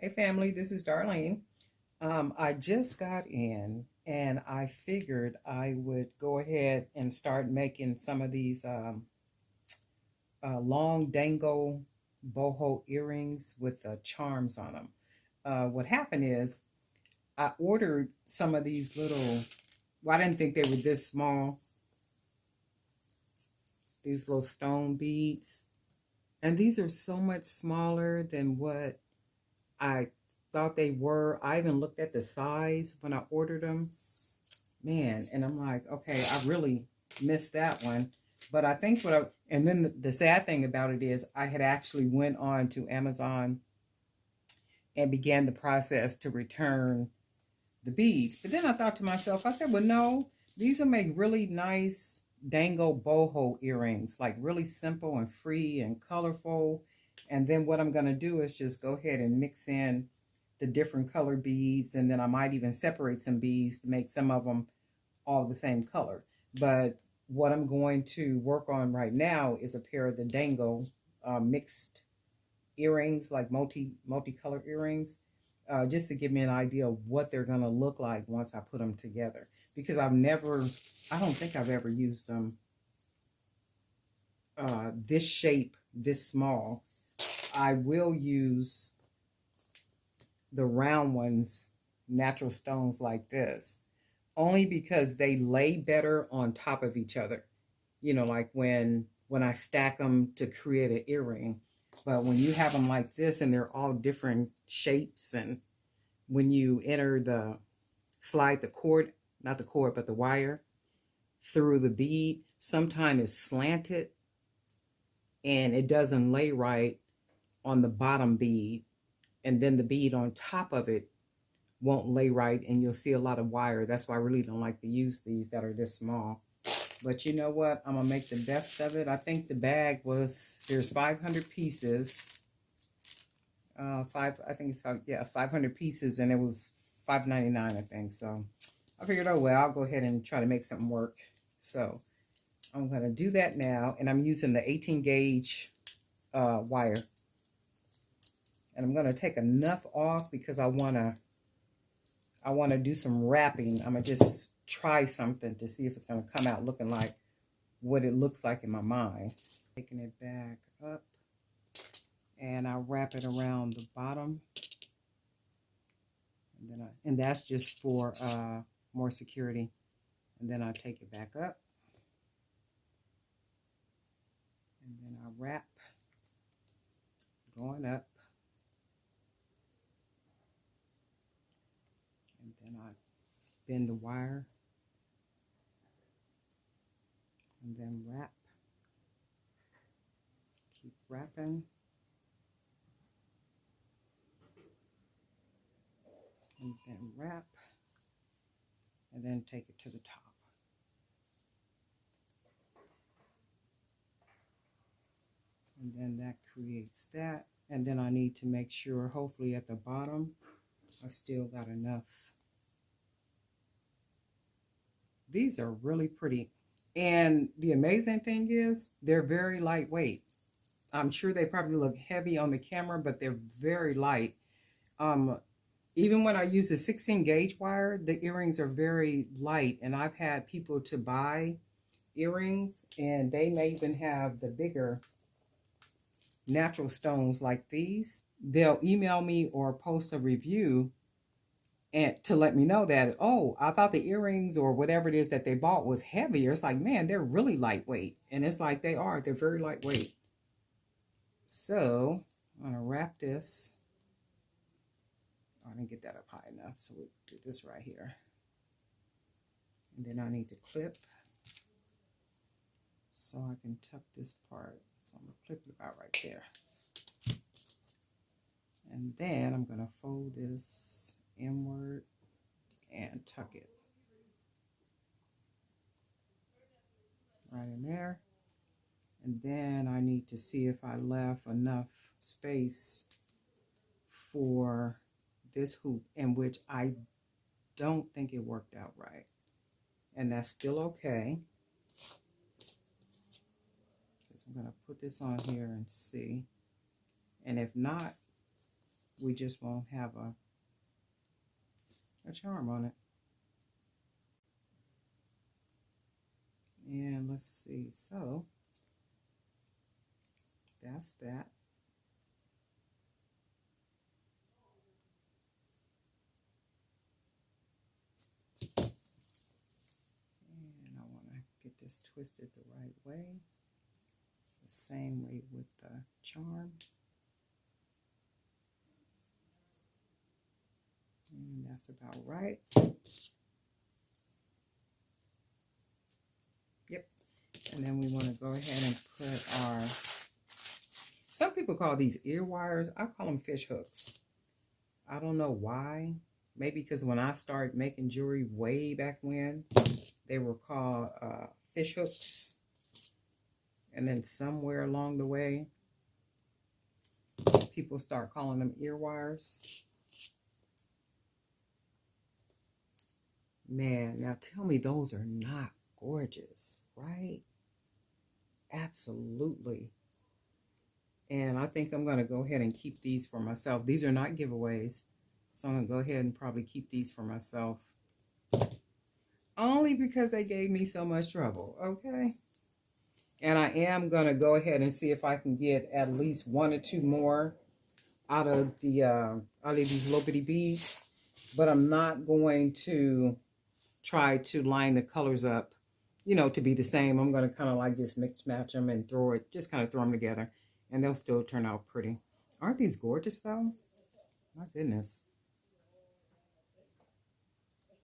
Hey family, this is Darlene. I just got in and I figured I would go ahead and start making some of these long dangle boho earrings with charms on them. What happened is I ordered some of these little, well, I didn't think they were this small, these little stone beads. And these are so much smaller than what I thought they were. I even looked at the size when I ordered them. Man, and I'm like, okay, I really missed that one. But I think and then the sad thing about it is I had actually went on to Amazon and began the process to return the beads. But then I thought to myself, I said, well, no, these will make really nice dangle boho earrings, like really simple and free and colorful. And then what I'm going to do is just go ahead and mix in the different color beads. And then I might even separate some beads to make some of them all the same color. But what I'm going to work on right now is a pair of the dangle mixed earrings, like multicolored earrings, just to give me an idea of what they're going to look like once I put them together. Because I don't think I've ever used them this shape, this small. I will use the round ones, natural stones like this, only because they lay better on top of each other. You know, like when I stack them to create an earring. But when you have them like this and they're all different shapes, and when you slide the cord, not the cord, but the wire through the bead, sometimes it's slanted and it doesn't lay right on the bottom bead. And then the bead on top of it won't lay right, and you'll see a lot of wire. That's why I really don't like to use these that are this small. But you know what? I'm going to make the best of it. I think the bag there's 500 pieces. I think it's 500 pieces, and it was $5.99, I think. So I figured, oh, well, I'll go ahead and try to make something work. So I'm going to do that now, and I'm using the 18 gauge wire. And I'm going to take enough off because I want to do some wrapping. I'm going to just try something to see if it's going to come out looking like what it looks like in my mind. Taking it back up, and I wrap it around the bottom, and that's just for more security. And then I take it back up, and then I wrap going up, and then I bend the wire, and then wrap. Keep wrapping, and then wrap, and then take it to the top. And then that creates that. And then I need to make sure, hopefully at the bottom, I still got enough. These are really pretty. And the amazing thing is, they're very lightweight. I'm sure they probably look heavy on the camera, but they're very light. Even when I use the 16 gauge wire, the earrings are very light. And I've had people to buy earrings, and they may even have the bigger natural stones like these. They'll email me or post a review and to let me know that, oh, I thought the earrings or whatever it is that they bought was heavier. It's like, man, they're really lightweight. And it's like they're very lightweight. So I'm gonna wrap this. I didn't get that up high enough, so we'll do this right here. And then I need to clip so I can tuck this part. So I'm gonna clip it about right there. And then I'm gonna fold this inward and tuck it right in there. And then I need to see if I left enough space for this hoop, in which I don't think it worked out right. And that's still okay, because I'm going to put this on here and see. And if not, we just won't have a charm on it. And let's see, so that's that. And I want to get this twisted the right way. The same way with the charm. And that's about right. Yep. And then we want to go ahead and put our, some people call these ear wires, I call them fish hooks. I don't know why. Maybe because when I started making jewelry way back when, they were called fish hooks. And then somewhere along the way, people start calling them ear wires. Man, now tell me those are not gorgeous, right? Absolutely. And I think I'm going to go ahead and keep these for myself. These are not giveaways, so I'm going to go ahead and probably keep these for myself. Only because they gave me so much trouble, okay? And I am going to go ahead and see if I can get at least 1 or 2 more out of these little bitty beads. But I'm not going to try to line the colors up, you know, to be the same. I'm going to kind of like just mix match them and just kind of throw them together. And they'll still turn out pretty. Aren't these gorgeous though? My goodness.